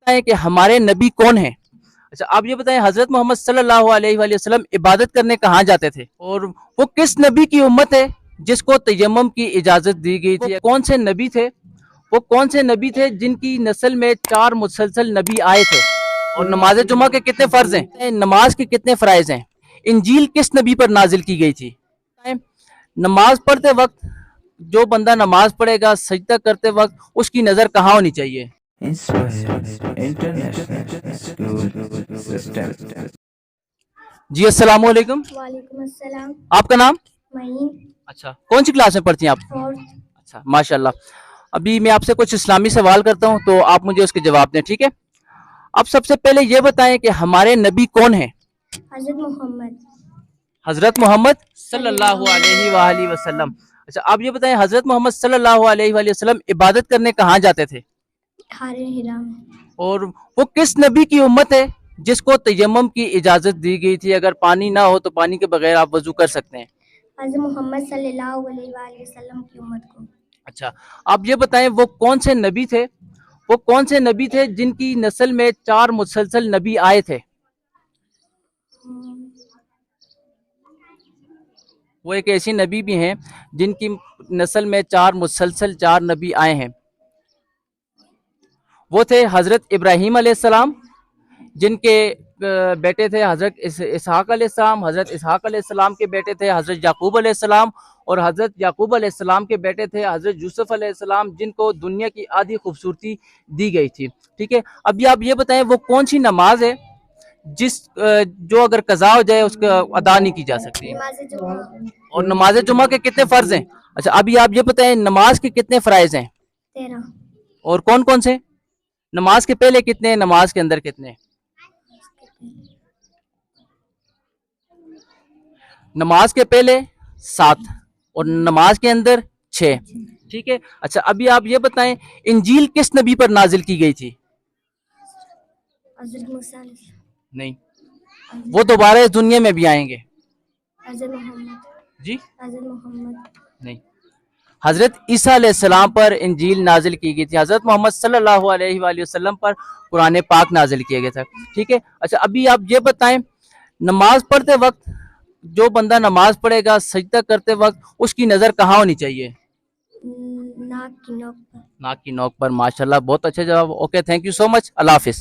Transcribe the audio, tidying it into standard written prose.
ہے کہ ہمارے نبی کون ہیں؟ اچھا آپ یہ بتائیں حضرت محمد صلی اللہ علیہ وآلہ وسلم عبادت کرنے کہاں جاتے تھے؟ اور وہ کس نبی کی امت ہے جس کو تیمم کی اجازت دی گئی تھی؟ کون سے نبی تھے؟ وہ کون سے نبی تھے جن کی نسل میں 4 مسلسل نبی آئے تھے؟ اور نماز جمعہ کے کتنے فرض ہیں؟ نماز کے کتنے فرائض ہیں؟ انجیل کس نبی پر نازل کی گئی تھی؟ نماز پڑھتے وقت جو بندہ نماز پڑھے گا سجدہ کرتے وقت اس کی نظر کہاں ہونی چاہیے؟ International school system. جی السلام علیکم. وعلیکم السلام. آپ کا نام؟ معین. اچھا کون سی کلاس میں پڑھتی ہیں آپ؟ 4th. اچھا ماشاء اللہ. ابھی میں آپ سے کچھ اسلامی سوال کرتا ہوں تو آپ مجھے اس کے جواب دیں، ٹھیک ہے؟ اب سب سے پہلے یہ بتائیں کہ ہمارے نبی کون ہیں؟ حضرت محمد. حضرت محمد صلی اللہ علیہ وآلہ وسلم. اچھا آپ یہ بتائیں حضرت محمد صلی اللہ علیہ وآلہ وسلم عبادت کرنے کہاں جاتے تھے؟ حرم حرام. اور وہ کس نبی کی امت ہے جس کو تیمم کی اجازت دی گئی تھی؟ اگر پانی نہ ہو تو پانی کے بغیر آپ وضو کر سکتے ہیں. حضرت محمد صلی اللہ علیہ وآلہ وسلم کی امت کو. اچھا آپ یہ بتائیں وہ کون سے نبی تھے؟ وہ کون سے نبی تھے جن کی نسل میں 4 مسلسل نبی آئے تھے؟ وہ ایک ایسی نبی بھی ہیں جن کی نسل میں 4 مسلسل 4 نبی آئے ہیں. وہ تھے حضرت ابراہیم علیہ السلام جن کے بیٹے تھے حضرت اسحاق علیہ السلام. حضرت اسحاق علیہ السلام کے بیٹے تھے حضرت یعقوب علیہ السلام، اور حضرت یعقوب علیہ السلام کے بیٹے تھے حضرت یوسف علیہ السلام جن کو دنیا کی آدھی خوبصورتی دی گئی تھی. ٹھیک ہے، ابھی آپ یہ بتائیں وہ کون سی نماز ہے جو اگر قضا ہو جائے اس کا ادا نہیں کی جا سکتی؟ نماز جمعہ. اور نماز جمعہ کے کتنے فرض ہیں؟ اچھا ابھی آپ یہ بتائیں نماز کے کتنے فرائض ہیں؟ 13. اور کون کون سے؟ نماز کے پہلے کتنے، نماز کے اندر کتنے؟ نماز کے پہلے 7 اور نماز کے اندر 6. ٹھیک ہے، اچھا ابھی آپ یہ بتائیں انجیل کس نبی پر نازل کی گئی تھی؟ حضرت موسیٰ علیہ السلام. نہیں، وہ دوبارہ اس دنیا میں بھی آئیں گے. حضرت محمد. جی حضرت محمد. نہیں، حضرت عیسیٰ علیہ السلام پر انجیل نازل کی گئی تھی. حضرت محمد صلی اللہ علیہ وآلہ وسلم پر قرآن پاک نازل کیا گیا تھا. ٹھیک ہے، اچھا ابھی آپ یہ بتائیں نماز پڑھتے وقت جو بندہ نماز پڑھے گا سجدہ کرتے وقت اس کی نظر کہاں ہونی چاہیے؟ ناک کی نوک پر. ناک کی نوک پر. ماشاءاللہ بہت اچھا جواب. اوکے تھینک یو سو مچ. اللہ حافظ.